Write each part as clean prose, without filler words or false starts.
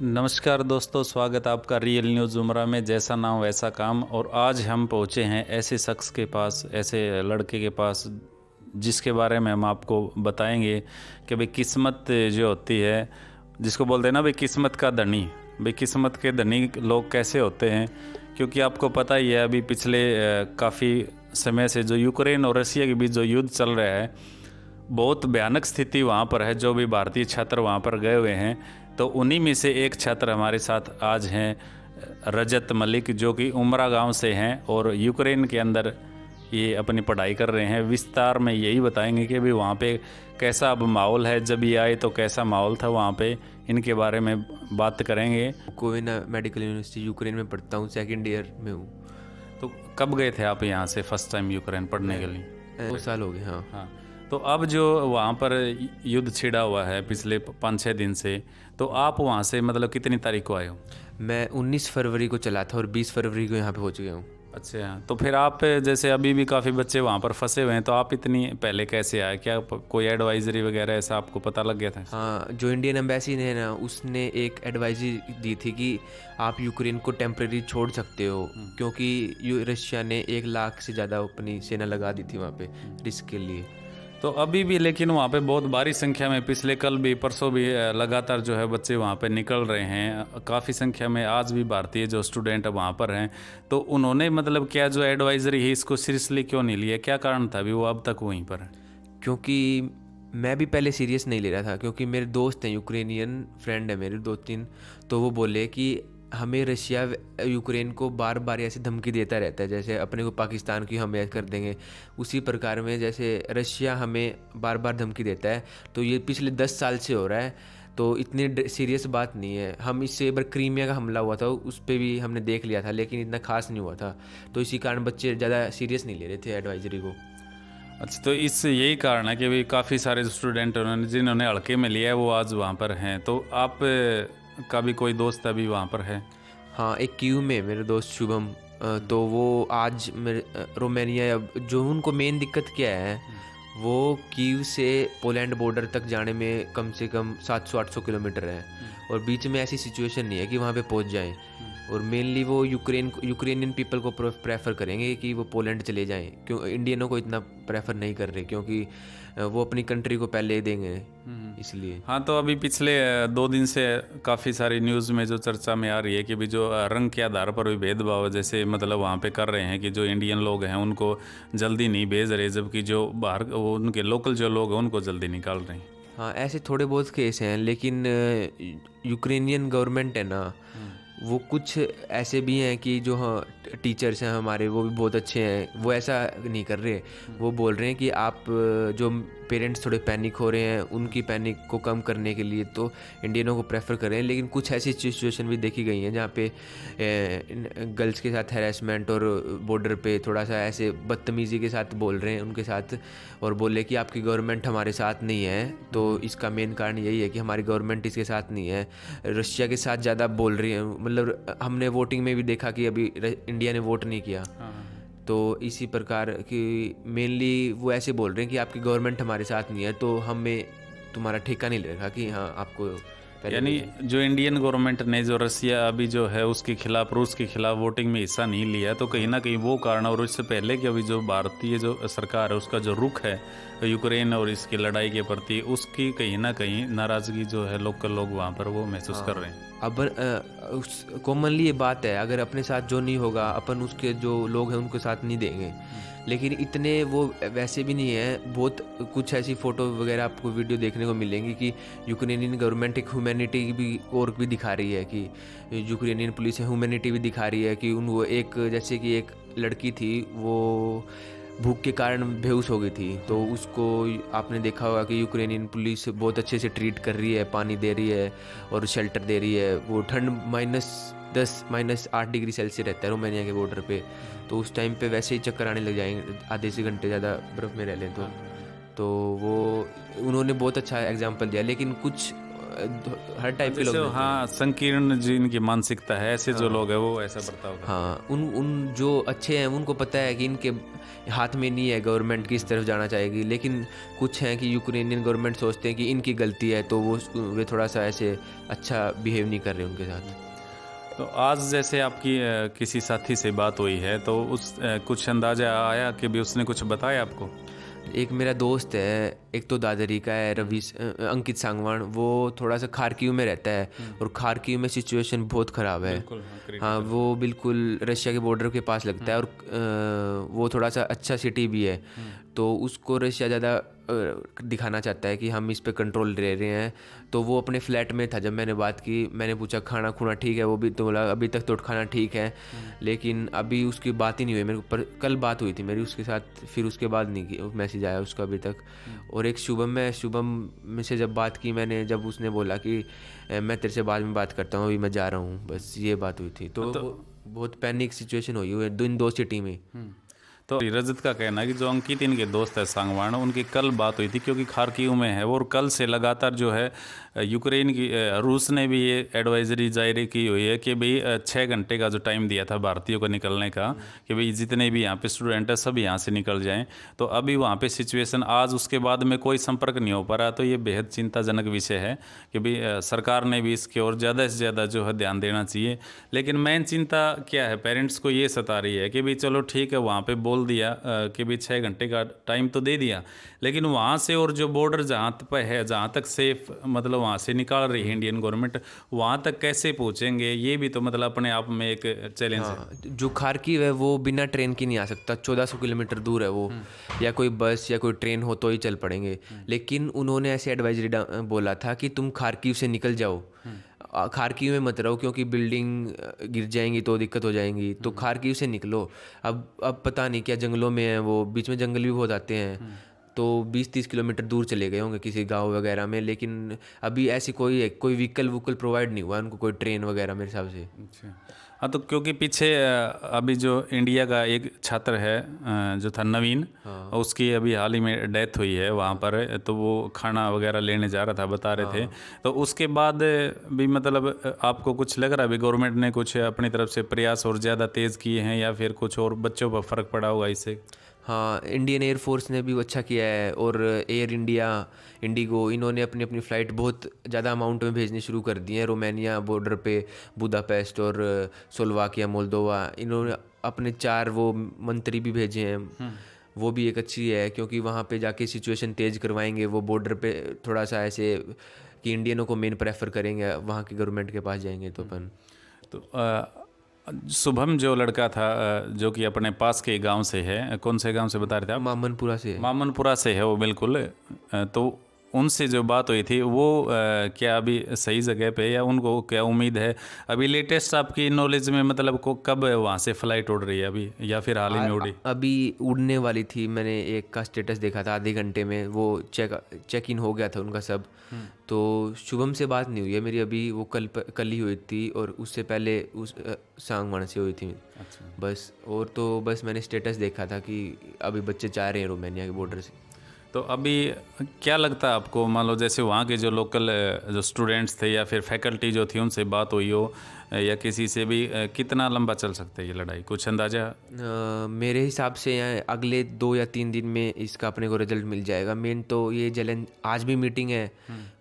नमस्कार दोस्तों, स्वागत आपका रियल न्यूज़ उमरा में। जैसा नाम वैसा काम। और आज हम पहुँचे हैं ऐसे शख्स के पास, ऐसे लड़के के पास, जिसके बारे में हम आपको बताएंगे कि भाई किस्मत जो होती है, जिसको बोलते हैं ना भाई किस्मत का धनी। भाई किस्मत के धनी लोग कैसे होते हैं, क्योंकि आपको पता ही है अभी पिछले काफ़ी समय से जो यूक्रेन और रसिया के बीच जो युद्ध चल रहा है, बहुत भयानक स्थिति वहाँ पर है। जो भी भारतीय छात्र वहाँ पर गए हुए हैं, तो उन्हीं में से एक छात्र हमारे साथ आज हैं, रजत मलिक, जो कि उमरा गांव से हैं और यूक्रेन के अंदर ये अपनी पढ़ाई कर रहे हैं। विस्तार में यही बताएंगे कि भी वहाँ पे कैसा अब माहौल है, जब ये आए तो कैसा माहौल था वहाँ पे, इनके बारे में बात करेंगे। कोविना मेडिकल यूनिवर्सिटी यूक्रेन में पढ़ता हूँ, सेकंड ईयर में हूँ। तो कब गए थे आप यहाँ से फर्स्ट टाइम यूक्रेन पढ़ने के लिए? 2 साल हो गए। हाँ। हाँ, तो अब जो वहाँ पर युद्ध छिड़ा हुआ है पिछले 5-6 दिन से, तो आप वहाँ से मतलब कितनी तारीख को आए हो? मैं 19 फरवरी को चला था और 20 फरवरी को यहाँ पे पहुँच गया हूँ। अच्छा, तो फिर आप जैसे अभी भी काफ़ी बच्चे वहाँ पर फंसे हुए हैं, तो आप इतनी पहले कैसे आए? क्या कोई एडवाइजरी वगैरह ऐसा आपको पता लग गया था? हाँ, जो इंडियन एम्बेसी ने ना, उसने एक एडवाइजरी दी थी कि आप यूक्रेन को टेम्परेरी छोड़ सकते हो, क्योंकि रशिया ने 1 लाख से ज़्यादा अपनी सेना लगा दी थी वहाँ पे रिस्क के लिए। तो अभी भी लेकिन वहाँ पे बहुत भारी संख्या में, पिछले कल भी परसों भी लगातार जो है बच्चे वहाँ पे निकल रहे हैं। काफ़ी संख्या में आज भी भारतीय जो स्टूडेंट वहाँ पर हैं, तो उन्होंने मतलब क्या जो एडवाइजरी है इसको सीरियसली क्यों नहीं लिया? क्या कारण था अभी वो अब तक वहीं पर है? क्योंकि मैं भी पहले सीरियस नहीं ले रहा था, क्योंकि मेरे दोस्त हैं यूक्रेनियन, फ्रेंड है मेरे 2-3, तो वो बोले कि हमें रशिया यूक्रेन को बार बार ऐसे धमकी देता रहता है, जैसे अपने को पाकिस्तान की हम ऐड कर देंगे, उसी प्रकार में जैसे रशिया हमें बार बार धमकी देता है। तो ये पिछले 10 साल से हो रहा है, तो इतनी सीरियस बात नहीं है। हम इससे एक बार क्रीमिया का हमला हुआ था, उस पर भी हमने देख लिया था, लेकिन इतना खास नहीं हुआ था। तो इसी कारण बच्चे ज़्यादा सीरियस नहीं ले रहे थे एडवाइजरी को। अच्छा, तो इस यही कारण है कि भी काफ़ी सारे स्टूडेंट उन्होंने जिन्होंने हल्के में लिया है वो आज वहाँ पर हैं। तो आप का भी कोई दोस्त अभी वहाँ पर है? हाँ, एक कीव में मेरे दोस्त शुभम, तो वो आज मेरे रोमानिया, अब जो उनको मेन दिक्कत क्या है, वो कीव से पोलैंड बॉर्डर तक जाने में कम से कम 700-800 किलोमीटर है, और बीच में ऐसी सिचुएशन नहीं है कि वहाँ पे पहुँच जाएं। और मेनली वो यूक्रेनियन पीपल को प्रेफर करेंगे कि वो पोलैंड चले जाएं, क्यों इंडियनों को इतना प्रेफर नहीं कर रहे, क्योंकि वो अपनी कंट्री को पहले देंगे इसलिए। हाँ, तो अभी पिछले 2 दिन से काफ़ी सारी न्यूज़ में जो चर्चा में आ रही है कि भी जो रंग के आधार पर भी भेदभाव जैसे मतलब वहाँ पे कर रहे हैं, कि जो इंडियन लोग हैं उनको जल्दी नहीं भेज रहे, जबकि जो बाहर वो उनके लोकल जो लोग हैं उनको जल्दी निकाल रहे हैं। हाँ, ऐसे थोड़े बहुत केस हैं, लेकिन यूक्रेनियन गवर्नमेंट है ना, वो कुछ ऐसे भी हैं कि जो हाँ टीचर्स हैं हमारे, वो भी बहुत अच्छे हैं, वो ऐसा नहीं कर रहे। वो बोल रहे हैं कि आप जो पेरेंट्स थोड़े पैनिक हो रहे हैं, उनकी पैनिक को कम करने के लिए तो इंडियनों को प्रेफर कर रहे हैं। लेकिन कुछ ऐसी सिचुएशन भी देखी गई हैं जहाँ पे गर्ल्स के साथ हैरेसमेंट, और बॉर्डर पे थोड़ा सा ऐसे बदतमीज़ी के साथ बोल रहे हैं उनके साथ, और बोले कि आपकी गवर्नमेंट हमारे साथ नहीं है। तो इसका मेन कारण यही है कि हमारी गवर्नमेंट इसके साथ नहीं है, रशिया के साथ ज़्यादा बोल रही है। मतलब हमने वोटिंग में भी देखा कि अभी इंडिया ने वोट नहीं किया। तो इसी प्रकार की मेनली वो ऐसे बोल रहे हैं कि आपकी गवर्नमेंट हमारे साथ नहीं है, तो हमें तुम्हारा ठेका नहीं ले रखा कि हाँ आपको यानी जो इंडियन गवर्नमेंट ने जो रसिया अभी जो है उसके खिलाफ, रूस के खिलाफ वोटिंग में हिस्सा नहीं लिया, तो कहीं ना कहीं वो कारण, और इससे पहले कि अभी जो भारतीय जो सरकार है उसका जो रुख है यूक्रेन और इसकी लड़ाई के प्रति, उसकी कहीं ना कहीं नाराज़गी जो है लोकल लोग वहाँ पर वो महसूस कर रहे हैं। अब कॉमनली ये बात है, अगर अपने साथ जो नहीं होगा, अपन उसके जो लोग हैं उनके साथ नहीं देंगे। लेकिन इतने वो वैसे भी नहीं है। बहुत कुछ ऐसी फ़ोटो वगैरह आपको वीडियो देखने को मिलेंगी कि यूक्रेनियन गवर्नमेंट एक ह्यूमैनिटी की भी और भी दिखा रही है, कि यूक्रेनियन पुलिस ह्यूमैनिटी भी दिखा रही है कि उन वो एक, जैसे कि एक लड़की थी, वो भूख के कारण बेहोश हो गई थी, तो उसको आपने देखा होगा कि यूक्रेनियन पुलिस बहुत अच्छे से ट्रीट कर रही है, पानी दे रही है और शेल्टर दे रही है। वो ठंड -10 -8 डिग्री सेल्सियस रहता है रोमानिया के बॉर्डर पे, तो उस टाइम पे वैसे ही चक्कर आने लग जाएंगे आधे से घंटे ज़्यादा बर्फ़ में रह लें तो वो उन्होंने बहुत अच्छा एग्जाम्पल दिया। लेकिन कुछ हर टाइप के लोग जैसे मिलते हैं। हाँ, संकीर्ण जिनकी मानसिकता है, ऐसे जो लोग हैं वो ऐसा बर्ताव करते हाँ, उन उन जो अच्छे हैं उनको पता है कि इनके हाथ में नहीं है गवर्नमेंट किस तरफ जाना चाहेगी, लेकिन कुछ हैं कि यूक्रेनियन गवर्नमेंट सोचते हैं कि इनकी गलती है, तो वे थोड़ा सा ऐसे अच्छा बिहेव नहीं कर रहे उनके साथ। हैं। तो आज जैसे आपकी किसी साथी से बात हुई है तो कुछ अंदाजा आया कि भी उसने कुछ बताया आपको? एक मेरा दोस्त है, एक तो दादरी का है, अंकित सांगवान, वो थोड़ा सा खारकीव में रहता है और खारकीव में सिचुएशन बहुत ख़राब है। बिल्कुल हाँ, हाँ, critical। वो बिल्कुल रशिया के बॉर्डर के पास लगता है और वो थोड़ा सा अच्छा सिटी भी है, तो उसको रशिया ज़्यादा दिखाना चाहता है कि हम इस पे कंट्रोल ले रहे हैं। तो वो अपने फ्लैट में था, जब मैंने बात की, मैंने पूछा खाना खुना ठीक है, वो भी तो बोला अभी तक तो खाना ठीक है, लेकिन अभी उसकी बात ही नहीं हुई मेरे ऊपर। कल बात हुई थी मेरी उसके साथ, फिर उसके बाद नहीं की, मैसेज आया उसका अभी तक। और एक शुभम में से जब बात की मैंने, जब उसने बोला कि मैं तेरे से बाद में बात करता हूँ, अभी मैं जा रहा हूँ, बस ये बात हुई थी। तो बहुत पैनिक सिचुएशन हुई हुई है इन दो सिटी में। तो रजत का कहना है कि जो अंकित इनके दोस्त है सांगवान, उनकी कल बात हुई थी क्योंकि खारकीव में है वो, और कल से लगातार जो है यूक्रेन की रूस ने भी ये एडवाइजरी जारी की हुई है कि भाई 6 घंटे का जो टाइम दिया था भारतीयों को निकलने का, कि भाई जितने भी यहाँ पे स्टूडेंट है सब यहाँ से निकल जाएं। तो अभी वहाँ पे सिचुएशन आज उसके बाद में कोई संपर्क नहीं हो पा रहा, तो ये बेहद चिंताजनक विषय है कि भाई सरकार ने भी इसकी ओर ज़्यादा से ज़्यादा जो है ध्यान देना चाहिए। लेकिन मेन चिंता क्या है, पेरेंट्स को ये सता रही है कि भाई चलो ठीक है, वहाँ पे बोल दिया कि भाई 6 घंटे का टाइम तो दे दिया, लेकिन वहाँ से और जो बॉर्डर जहाँ पे है, जहाँ तक सेफ मतलब वहाँ से निकाल रही है इंडियन गवर्नमेंट, वहाँ तक कैसे पहुँचेंगे, ये भी तो मतलब अपने आप में एक चैलेंज है। हाँ, जो खारकीव है वो बिना ट्रेन की नहीं आ सकता, 1400 किलोमीटर दूर है वो, या कोई बस या कोई ट्रेन हो तो ही चल पड़ेंगे। लेकिन उन्होंने ऐसे एडवाइजरी बोला था कि तुम खारकीव से निकल जाओ, खारकीव में मत रहो, क्योंकि बिल्डिंग गिर जाएंगी तो दिक्कत हो जाएंगी, तो खारकीव से निकलो। अब पता नहीं क्या जंगलों में है वो, बीच में जंगल भी बहुत आते हैं, तो 20-30 किलोमीटर दूर चले गए होंगे किसी गांव वगैरह में। लेकिन अभी ऐसी कोई व्हीकल प्रोवाइड नहीं हुआ उनको, कोई ट्रेन वगैरह मेरे हिसाब से। अच्छा हाँ, तो क्योंकि पीछे अभी जो इंडिया का एक छात्र है जो था नवीन, उसकी अभी हाल ही में डेथ हुई है वहाँ पर, तो वो खाना वगैरह लेने जा रहा था, बता रहे थे। तो उसके बाद भी मतलब आपको कुछ लग रहा है अभी गवर्नमेंट ने कुछ अपनी तरफ से प्रयास और ज़्यादा तेज़ किए हैं, या फिर कुछ और बच्चों पर फ़र्क पड़ा होगा इससे? हाँ, इंडियन एयरफोर्स ने भी अच्छा किया है, और एयर इंडिया, इंडिगो, इन्होंने अपनी अपनी फ़्लाइट बहुत ज़्यादा अमाउंट में भेजनी शुरू कर दी हैं रोमानिया बॉर्डर पे, बुदापेस्ट और स्लोवाकिया, मोल्दोवा। इन्होंने अपने 4 वो मंत्री भी भेजे हैं, वो भी एक अच्छी है, क्योंकि वहाँ पे जाके सिचुएशन तेज़ करवाएंगे वो बॉर्डर पे, थोड़ा सा ऐसे कि इंडियनों को मेन प्रेफर करेंगे, वहाँ की गवर्नमेंट के पास जाएंगे तो अपन। तो शुभम जो लड़का था जो कि अपने पास के गांव से है, कौन से गांव से बता रहे थे आप? मामनपुरा से है। मामनपुरा से है वो, बिल्कुल। तो उनसे जो बात हुई थी वो क्या अभी सही जगह पे, या उनको क्या उम्मीद है अभी लेटेस्ट आपकी नॉलेज में, मतलब को कब वहाँ से फ्लाइट उड़ रही है अभी, या फिर हाल ही में उड़ी? अभी उड़ने वाली थी, मैंने एक का स्टेटस देखा था, आधे घंटे में वो चेक इन हो गया था उनका सब। तो शुभम से बात नहीं हुई है मेरी अभी, वो कल ही हुई थी, और उससे पहले उस सांगवान से हुई थी। अच्छा। बस, और तो बस मैंने स्टेटस देखा था कि अभी बच्चे जा रहे हैं रोमानिया के बॉर्डर से। तो अभी क्या लगता है आपको, मान लो जैसे वहाँ के जो लोकल जो स्टूडेंट्स थे या फिर फैकल्टी जो थी उनसे बात हुई हो, या किसी से भी, कितना लंबा चल सकता है ये लड़ाई, कुछ अंदाजा? मेरे हिसाब से अगले 2 या 3 दिन में इसका अपने को रिजल्ट मिल जाएगा। मेन तो ये जलन, आज भी मीटिंग है,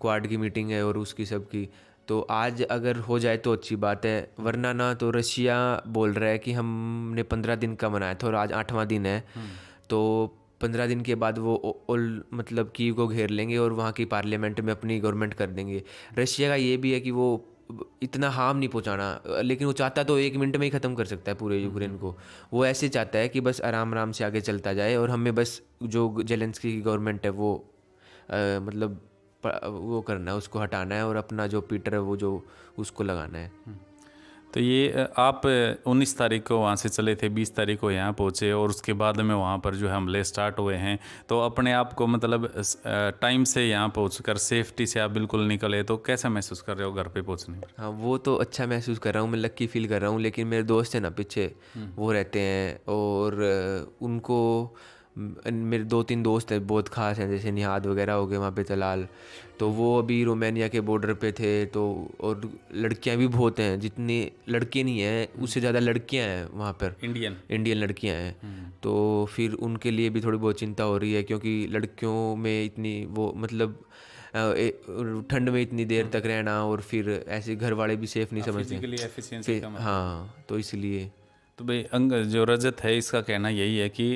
क्वाड की मीटिंग है और उसकी सब की, तो आज अगर हो जाए तो अच्छी बात है, वरना ना तो रशिया बोल रहा है कि हमने 15 दिन का मनाया था और आज 8वां दिन है, तो 15 दिन के बाद वो मतलब कीव को घेर लेंगे और वहाँ की पार्लियामेंट में अपनी गवर्नमेंट कर देंगे। रशिया का ये भी है कि वो इतना हार्म नहीं पहुँचाना, लेकिन वो चाहता तो 1 मिनट में ही ख़त्म कर सकता है पूरे यूक्रेन को। वो ऐसे चाहता है कि बस आराम आराम से आगे चलता जाए, और हमें बस जो जेलेंस्की की गवर्नमेंट है वो मतलब वो करना है, उसको हटाना है, और अपना जो पीटर है वो जो उसको लगाना है। तो ये आप 19 तारीख को वहाँ से चले थे, 20 तारीख को यहाँ पहुँचे, और उसके बाद में वहाँ पर जो हमले स्टार्ट हुए हैं, तो अपने आप को मतलब टाइम से यहाँ पहुँचकर सेफ्टी से आप बिल्कुल निकले, तो कैसा महसूस कर रहे हो घर पे पहुँचने में? हाँ, वो तो अच्छा महसूस कर रहा हूँ, मैं लक्की फील कर रहा हूँ, लेकिन मेरे दोस्त हैं ना पीछे, वो रहते हैं, और उनको मेरे 2-3 दोस्त हैं बहुत ख़ास हैं, जैसे निहाद वगैरह हो गए वहाँ पे, तलाल, तो वो अभी रोमानिया के बॉर्डर पे थे। तो और लड़कियाँ भी बहुत हैं, जितनी लड़के नहीं हैं उससे ज़्यादा लड़कियाँ हैं वहाँ पर, इंडियन लड़कियाँ हैं। तो फिर उनके लिए भी थोड़ी बहुत चिंता हो रही है, क्योंकि लड़कियों में इतनी वो मतलब ठंड में इतनी देर तक रहना, और फिर ऐसे घर वाले भी सेफ नहीं समझते। फिजिकली एफिशिएंसी कम है। हाँ, तो इसलिए तो भाई अंग जो रजत है इसका कहना यही है कि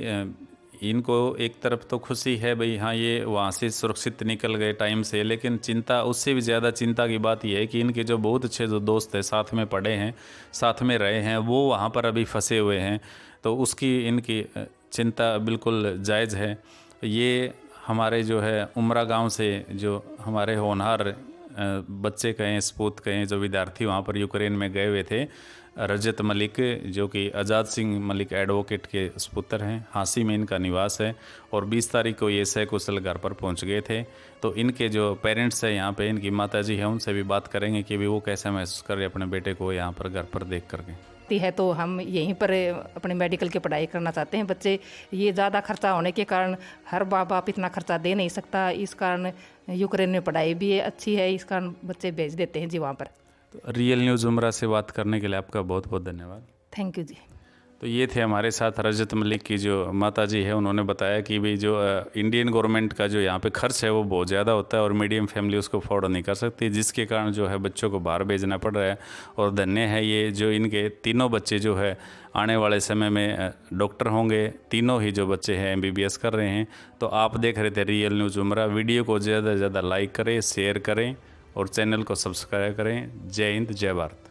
इनको एक तरफ तो खुशी है भाई, हाँ ये वहाँ से सुरक्षित निकल गए टाइम से, लेकिन चिंता, उससे भी ज़्यादा चिंता की बात यह है कि इनके जो बहुत अच्छे जो दोस्त हैं, साथ में पढ़े हैं, साथ में रहे हैं, वो वहाँ पर अभी फंसे हुए हैं। तो उसकी इनकी चिंता बिल्कुल जायज़ है। ये हमारे जो है उमरा गांव से जो हमारे होनहार बच्चे कहें, सपूत कहें, जो विद्यार्थी वहाँ पर यूक्रेन में गए हुए थे, रजत मलिक, जो कि आज़ाद सिंह मलिक एडवोकेट के सपुत्र हैं, हाँसी में इनका निवास है, और 20 तारीख को ये सकुशल घर पर पहुंच गए थे। तो इनके जो पेरेंट्स हैं यहाँ पे, इनकी माताजी है, उनसे भी बात करेंगे कि भी वो कैसा महसूस कर रहे अपने बेटे को यहाँ पर घर पर देख करके। है तो हम यहीं पर अपने मेडिकल की पढ़ाई करना चाहते हैं। बच्चे ये ज़्यादा खर्चा होने के कारण हर माँ बाप इतना खर्चा दे नहीं सकता, इस कारण यूक्रेन में पढ़ाई भी अच्छी है, इस कारण बच्चे भेज देते हैं जी वहाँ पर। तो रियल न्यूज़ उमरा से बात करने के लिए आपका बहुत बहुत धन्यवाद। थैंक यू जी। तो ये थे हमारे साथ रजत मलिक की जो माताजी है, उन्होंने बताया कि भाई जो इंडियन गवर्नमेंट का जो यहाँ पे खर्च है वो बहुत ज़्यादा होता है और मीडियम फैमिली उसको अफोर्ड नहीं कर सकती, जिसके कारण जो है बच्चों को बाहर भेजना पड़ रहा है। और धन्य है ये जो इनके तीनों बच्चे जो है आने वाले समय में डॉक्टर होंगे, तीनों ही जो बच्चे हैं MBBS कर रहे हैं। तो आप देख रहे थे रियल न्यूज़ उमरा। वीडियो को ज़्यादा से ज़्यादा लाइक करें, शेयर करें और चैनल को सब्सक्राइब करें। जय हिंद, जय भारत।